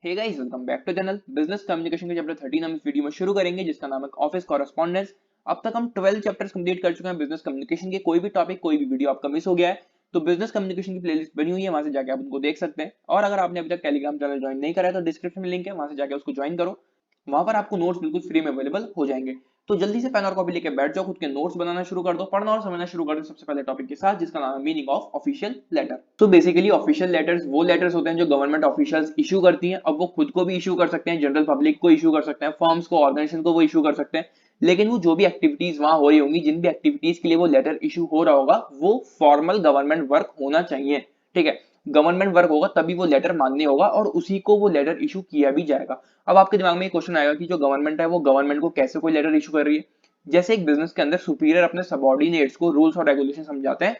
Hey guys, welcome back to channel business communication के chapter 13 हम इस वीडियो में शुरू करेंगे, जिसका नाम है ऑफिस कॉरेस्पॉन्डेंस। अब तक हम 12 चैप्टर्स कंप्लीट कर चुके हैं बिजनेस कम्युनिकेशन के। कोई भी टॉपिक, कोई भी वीडियो आपका मिस हो गया है तो बिजनेस कम्युनिकेशन की प्लेलिस्ट बनी हुई है, वहां से जाके आप उनको देख सकते हैं। और अगर आपने अभी तक टेलीग्राम चैनल ज्वाइन नहीं करा है तो डिस्क्रिप्शन में लिंक है, वहां से जाके उसको ज्वाइन करो। वहां पर आपको नोट्स बिल्कुल फ्री में अवेलेबल हो जाएंगे। तो जल्दी से पेन और कॉपी लेके बैठ जाओ, खुद के नोट्स बनाना शुरू कर दो, पढ़ना और समझना शुरू कर दो सबसे पहले टॉपिक के साथ, जिसका नाम है मीनिंग ऑफ ऑफिशियल लेटर। तो बेसिकली ऑफिशियल लेटर्स वो लेटर्स होते हैं जो गवर्नमेंट ऑफिशियल्स इशू करती हैं। अब वो खुद को भी इशू कर सकते हैं, जनरल पब्लिक को इशू कर सकते हैं, फर्म्स को, ऑर्गेनाइजेशन को वो इशू कर सकते हैं। लेकिन वो जो भी एक्टिविटीज वहां हो रही होंगी, जिन भी एक्टिविटीज के लिए वो लेटर इशू हो रहा होगा, वो फॉर्मल गवर्नमेंट वर्क होना चाहिए। ठीक है, गवर्नमेंट वर्क होगा तभी वो लेटर मान्य होगा और उसी को वो लेटर इशू किया भी जाएगा। अब आपके दिमाग में एक क्वेश्चन आएगा कि जो गवर्नमेंट है वो गवर्नमेंट को कैसे कोई लेटर इशू कर रही है। जैसे एक बिजनेस के अंदर सुपीरियर अपने सबऑर्डिनेट्स को रूल्स और रेगुलेशन समझाते हैं,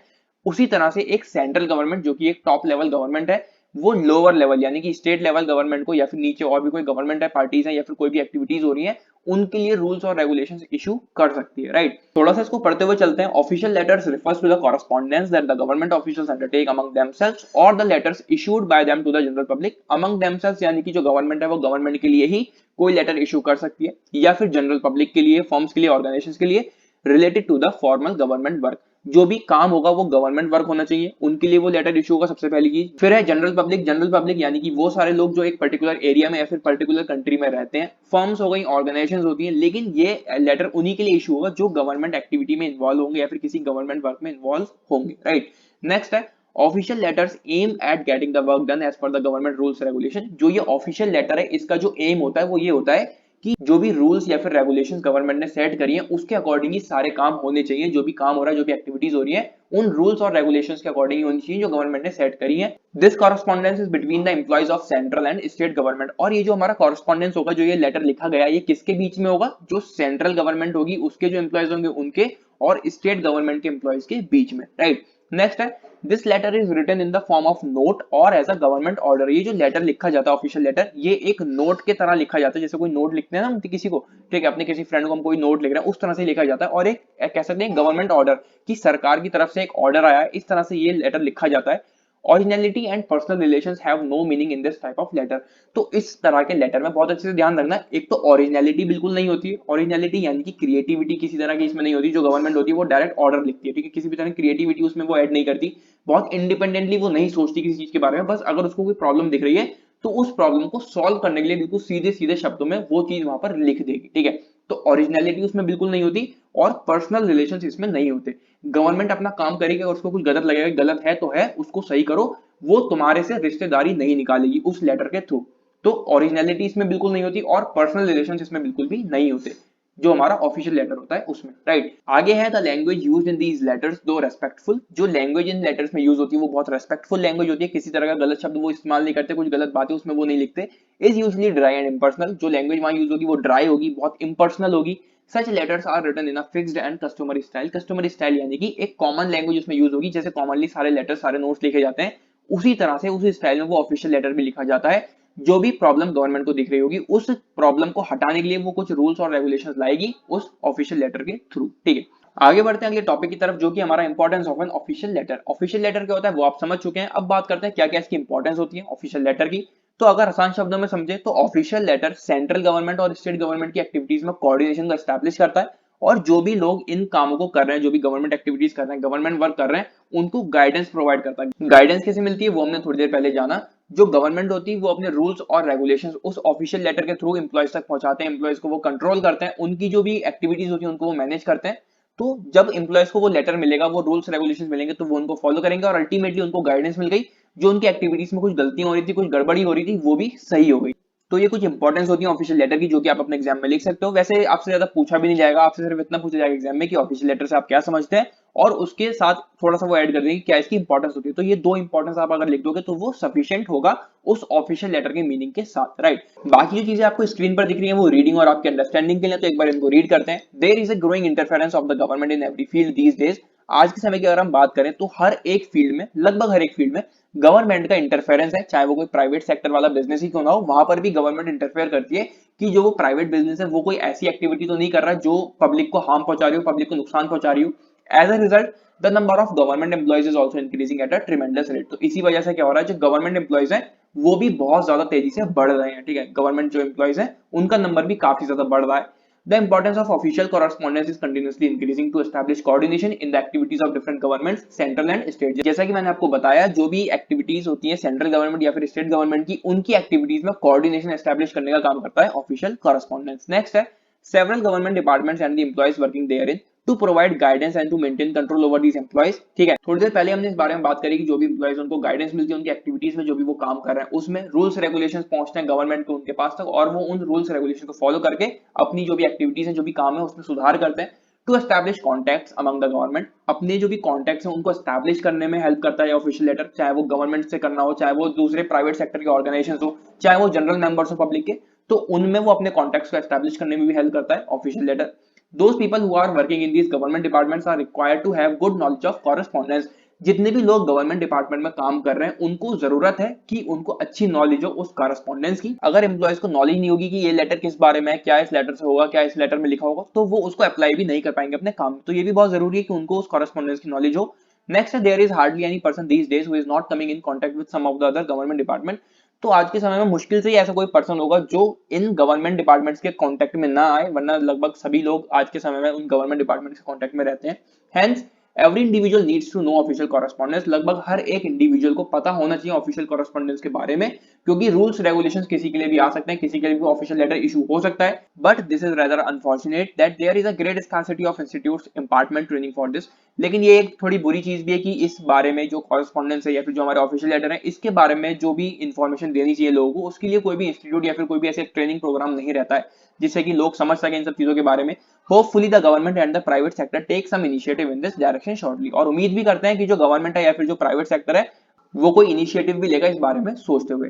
उसी तरह से एक सेंट्रल गवर्नमेंट जो कि एक टॉप लेवल गवर्नमेंट है, वो लोअर लेवल यानी कि स्टेट लेवल गवर्नमेंट को, या फिर नीचे और भी कोई गवर्नमेंट है, पार्टीज है, या फिर कोई भी एक्टिविटीज हो रही है, उनके लिए रूल्स और रेगुलेशंस इशू कर सकती है। राइट, थोड़ा सा इसको पढ़ते हुए चलते हैं। Official letters refers to the correspondence that the government officials undertake among themselves और the letters issued by them to the general public. Among themselves यानी कि जो गवर्नमेंट है वो गवर्नमेंट के लिए ही कोई लेटर इशू कर सकती है, या फिर जनरल पब्लिक के लिए, फर्म्स के लिए, ऑर्गेनाइजेशंस के लिए, related to the formal government work. जो भी काम होगा वो गवर्नमेंट वर्क होना चाहिए, उनके लिए वो लेटर इशू होगा सबसे पहली चीज। फिर है जनरल पब्लिक। जनरल पब्लिक यानी कि वो सारे लोग जो एक पर्टिकुलर एरिया में या फिर पर्टिकुलर कंट्री में रहते हैं। फर्म्स हो गई, ऑर्गेनाइजेशंस होती हैं, लेकिन ये लेटर उन्हीं के लिए इशू होगा जो गवर्नमेंट एक्टिविटी में इन्वॉल्व होंगे या फिर किसी गवर्नमेंट वर्क में इन्वॉल्व होंगे। राइट, नेक्स्ट है official letters aim at getting the work done as per the government rules regulation. जो ये ऑफिशियल लेटर है, इसका जो एम होता है वो ये होता है कि जो भी रूल्स या फिर रेगुलेशंस गवर्नमेंट ने सेट करी हैं उसके अकॉर्डिंग ही सारे काम होने चाहिए। जो भी काम हो रहा है, जो भी एक्टिविटीज हो रही है, उन रूल्स और रेगुलेशंस के अकॉर्डिंग ही होनी चाहिए जो गवर्नमेंट ने सेट करी है। This correspondence is between the employees of central and state government. और ये जो हमारा कॉरेस्पॉन्डेंस होगा, जो ये लेटर लिखा गया, ये किसके बीच में होगा? जो सेंट्रल गवर्नमेंट होगी उसके जो एम्प्लॉइज होंगे उनके, और स्टेट गवर्नमेंट के एम्प्लॉइज के बीच में। राइट, नेक्स्ट है this letter is written in the form of note और एज अ गवर्नमेंट ऑर्डर। ये जो लेटर लिखा जाता है ऑफिशियल लेटर, ये एक नोट के तरह लिखा जाता है। जैसे कोई नोट लिखते हैं ना किसी को, ठीक है, अपने किसी फ्रेंड को हम कोई नोट लिख रहे हैं, उस तरह से लिखा जाता है। और एक कह सकते हैं गवर्नमेंट ऑर्डर की, सरकार की तरफ से एक ऑर्डर आया है, इस तरह से ये लेटर लिखा जाता है। Originality and personal relations have no meaning in this type of letter. तो इस तरह के लेटर में बहुत अच्छे से ध्यान रखना, एक तो ओरिजिनलिटी बिल्कुल नहीं होती है। ओरिजिनलिटी यानी कि क्रिएटिविटी किसी तरह की इसमें नहीं होती। जो गवर्नमेंट होती है वो डायरेक्ट ऑर्डर लिखती है, ठीक है, किसी भी तरह की क्रिएटिविटी उसमें वो ऐड नहीं करती। बहुत इंडिपेंडेंटली वो नहीं सोचती किसी चीज के बारे में। बस अगर उसको कोई प्रॉब्लम दिख रही है तो उस प्रॉब्लम को सॉल्व करने के लिए बिल्कुल सीधे सीधे शब्दों में वो चीज वहां पर लिख देगी। ठीक है, तो ओरिजिनलिटी उसमें बिल्कुल नहीं होती और पर्सनल रिलेशंस इसमें नहीं होते। गवर्नमेंट अपना काम करेगी, अगर उसको कुछ गलत लगेगा, गलत है तो है, उसको सही करो, वो तुम्हारे से रिश्तेदारी नहीं निकालेगी उस लेटर के थ्रू। तो ओरिजिनलिटी इसमें बिल्कुल नहीं होती और पर्सनल रिलेशंस इसमें बिल्कुल भी नहीं होते, जो हमारा ऑफिशियल लेटर होता है उसमें। राइट, आगे है the language used in these letters दो रेस्पेक्टफुल। जो लैंग्वेज इन लेटर्स में यूज होती है वो बहुत रेस्पेक्टफुल लैंग्वेज होती है, किसी तरह का गलत शब्द वो इस्तेमाल नहीं करते, कुछ गलत बातें उसमें वो नहीं लिखते। Is usually dry and impersonal. जो लैंग्वेज वहां यूज होगी वो ड्राई होगी, बहुत इम्पर्सनल होगी। Such letters are written in a fixed and customary style. Customary style यानी कि एक कॉमन लैंग्वेज उसमें यूज होगी, जैसे कॉमनली सारे लेटर्स, सारे नोट्स लिखे जाते हैं, उसी तरह से उसी स्टाइल में वो ऑफिशियल लेटर भी लिखा जाता है। जो भी प्रॉब्लम गवर्नमेंट को दिख रही होगी, उस प्रॉब्लम को हटाने के लिए वो कुछ रूल्स और रेगुलेशंस लाएगी उस ऑफिशियल लेटर के थ्रू। ठीक है, आगे बढ़ते हैं अगले टॉपिक की तरफ, जो कि हमारा importance of an official letter. Official letter क्या होता है वो आप समझ चुके हैं। अब बात करते हैं क्या क्या इसकी इंपॉर्टेंस होती है ऑफिशियल लेटर की। तो अगर आसान शब्दों में समझे तो ऑफिशियल लेटर सेंट्रल गवर्नमेंट और स्टेट गवर्नमेंट की एक्टिविटीज में कोऑर्डिनेशन को एस्टैब्लिश करता है, और जो भी लोग इन कामों को कर रहे हैं, जो भी गवर्नमेंट एक्टिविटीज कर रहे हैं, गवर्नमेंट वर्क कर रहे हैं, उनको गाइडेंस प्रोवाइड करता है। गाइडेंस कैसे मिलती है वो हमने थोड़ी देर पहले जाना। जो गवर्नमेंट होती है वो अपने रूल्स और रेगुलेशंस उस ऑफिशियल लेटर के थ्रू एम्प्लॉयज तक पहुंचाते हैं, एम्प्लॉयज को वो कंट्रोल करते हैं, उनकी जो भी एक्टिविटीज होती है उनको वो मैनेज करते हैं। तो जब एम्प्लॉयज को वो लेटर मिलेगा, वो रूल्स रेगुलेशंस मिलेंगे, तो वो उनको फॉलो करेंगे और अल्टीमेटली उनको गाइडेंस मिल गई। जो उनकी एक्टिविटीज में कुछ गलतियां हो रही थी, कुछ गड़बड़ी हो रही थी, वो भी सही हो गई। तो ये कुछ इंपॉर्टेंस होती है ऑफिशियल लेटर की, जो कि आप अपने एग्जाम में लिख सकते हो। वैसे आपसे ज्यादा पूछा भी नहीं जाएगा, आपसे सिर्फ इतना पूछा जाएगा एग्जाम में कि ऑफिशियल लेटर से आप क्या समझते हैं, और उसके साथ थोड़ा सा वो ऐड कर देंगे क्या इसकी इंपॉर्टेंस होती है। तो ये दो इंपॉर्टेंस आप अगर लिख दोगे तो वो सफिशिएंट होगा उस ऑफिशियल लेटर के मीनिंग के साथ। राइट, बाकी जो चीजें आपको स्क्रीन पर दिख रही है वो रीडिंग और आपके अंडरस्टैंडिंग के लिए, तो एक बार इनको रीड करते हैं। There is a growing interference of the government in every field these days. आज के समय की अगर हम बात करें तो हर एक फील्ड में, लगभग हर एक फील्ड में गवर्नमेंट का इंटरफेरेंस है। चाहे वो कोई प्राइवेट सेक्टर वाला बिजनेस ही क्यों ना हो, वहां पर भी गवर्नमेंट इंटरफेयर करती है कि जो वो प्राइवेट बिजनेस है वो कोई ऐसी एक्टिविटी तो नहीं कर रहा है जो पब्लिक को हार्म पहुंचा रही हो, पब्लिक को नुकसान पहुंचा रही हो। As a result the number of government employees is also increasing at a tremendous rate. तो इसी वजह से क्या हो रहा है, जो गवर्नमेंट एम्प्लॉइज हैं वो भी बहुत ज्यादा तेजी से बढ़ रहे हैं, ठीक है। गवर्नमेंट जो एम्प्लॉइज हैं उनका नंबर भी काफी ज्यादा बढ़ रहा है। The importance of official correspondence is continuously increasing to establish coordination in the activities of different governments, central and state। जैसा कि मैंने आपको बताया, जो भी एक्टिविटीज होती है सेंट्रल गवर्नमेंट या फिर स्टेट गवर्नमेंट की, उनकी एक्टिविटीज में कोऑर्डिनेशन एस्टैब्लिश करने का काम करता है ऑफिशियल कॉरेस्पॉन्डेंस। नेक्स्ट है several government departments and the employees working therein to provide guidance and to maintain control over these employees। ठीक है, थोड़ी देर पहले हमने इस बारे में बात करी कि जो भी एम्प्लॉइज उनको गाइडेंस मिलती है उनकी एक्टिविटीज में, जो भी वो काम कर रहे हैं उसमें रूल्स रेगुलेशंस पहुंचते हैं गवर्नमेंट को उनके पास तक, और वो उन रूल्स रेगुलेशन को फॉलो करके अपनी जो भी एक्टिविटीज है, जो भी काम है उसमें सुधार करते हैं। To establish contacts among the government, अपने जो भी कॉन्टैक्ट्स हैं उनको एस्टैब्लिश करने में हेल्प करता है ऑफिशियल लेटर, चाहे वो गवर्नमेंट से करना हो, चाहे वो दूसरे प्राइवेट सेक्टर के ऑर्गेनाइजेशंस हो, चाहे वो जनरल मेंबर्स हो पब्लिक के, तो उनमें वो अपने कॉन्टैक्ट्स को एस्टैब्लिश करने में भी हेल्प करता है official letter. Those people who are working in these government departments are required to have good knowledge of correspondence। जितने भी लोग गवर्नमेंट डिपार्टमेंट में काम कर रहे हैं उनको जरूरत है कि उनको अच्छी नॉलेज हो उस कॉरेस्पॉन्डेंस की। अगर एम्प्लॉयज को नॉलेज नहीं होगी कि ये लेटर किस बारे में है, क्या इस लेटर से होगा, क्या इस लेटर में लिखा होगा, तो वो उसको अप्लाई भी नहीं कर पाएंगे अपने काम में। तो ये भी बहुत जरूरी है कि उनको उस कॉरेस्पॉन्डेंस की नॉलेज हो। Next, there is hardly any person these days who is not coming in contact with some of the other government department. तो आज के समय में मुश्किल से ही ऐसा कोई पर्सन होगा जो इन गवर्नमेंट डिपार्टमेंट्स के कांटेक्ट में ना आए, वरना लगभग सभी लोग आज के समय में उन गवर्नमेंट डिपार्टमेंट्स के कांटेक्ट में रहते हैं। Hence every individual needs to know official correspondence. लगभग हर एक इंडिविजुअल को पता होना चाहिए ऑफिशियल कॉरेस्पॉन्डेंस के बारे में, क्योंकि रूल्स रेगुलेशंस किसी के लिए भी आ सकते हैं, किसी के लिए भी ऑफिशियल लेटर इशू हो सकता है। But this is rather unfortunate that there is a great scarcity of institutes impartment training for this. लेकिन ये एक थोड़ी बुरी चीज भी है कि इस बारे में जो कॉरेस्पॉन्डेंस है या फिर जो हमारे ऑफिशियल लेटर है, इसके बारे में जो भी इंफॉर्मेशन देनी चाहिए लोगों को, उसके लिए कोई भी इंस्टीट्यूट या फिर कोई भी ऐसे ट्रेनिंग प्रोग्राम नहीं रहता है जिससे कि लोग समझ सकें इन सब चीजों के बारे में। Hopefully the government and the private sector take some initiative in this direction shortly. और उम्मीद भी करते हैं कि जो गवर्नमेंट है या फिर जो प्राइवेट सेक्टर है वो कोई इनिशिएटिव भी लेगा इस बारे में सोचते हुए।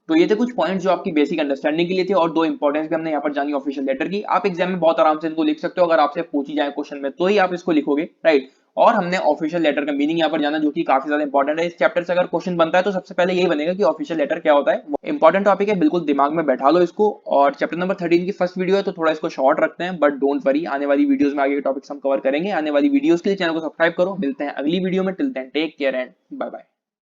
तो ये थे कुछ पॉइंट्स जो आपकी बेसिक अंडरस्टैंडिंग के लिए थे, और दो इंपॉर्टेंस भी हमने यहाँ पर जानी ऑफिशियल लेटर की। आप एग्जाम में बहुत आराम से इनको लिख सकते हो, अगर आपसे पूछी जाए क्वेश्चन में तो ही आप इसको लिखोगे, राइट। और हमने ऑफिशियल लेटर का मीनिंग यहाँ पर जाना, जो कि काफी ज्यादा इंपॉर्टेंट है। इस चैप्टर से अगर क्वेश्चन बनता है तो सबसे पहले यही बनेगा कि ऑफिशियल लेटर क्या होता है। इंपॉर्टेंट टॉपिक है, बिल्कुल दिमाग में बैठा लो इसको। और चैप्टर नंबर 13 की फर्स्ट वीडियो है तो थोड़ा इसको शॉर्ट रखते हैं, बट डोंट वरी, आने वाली वीडियोस में आगे के टॉपिक्स हम कवर करेंगे। आने वाली वीडियोस के लिए चैनल को सब्सक्राइब करो। मिलते हैं अगली वीडियो में, till then take care and bye bye.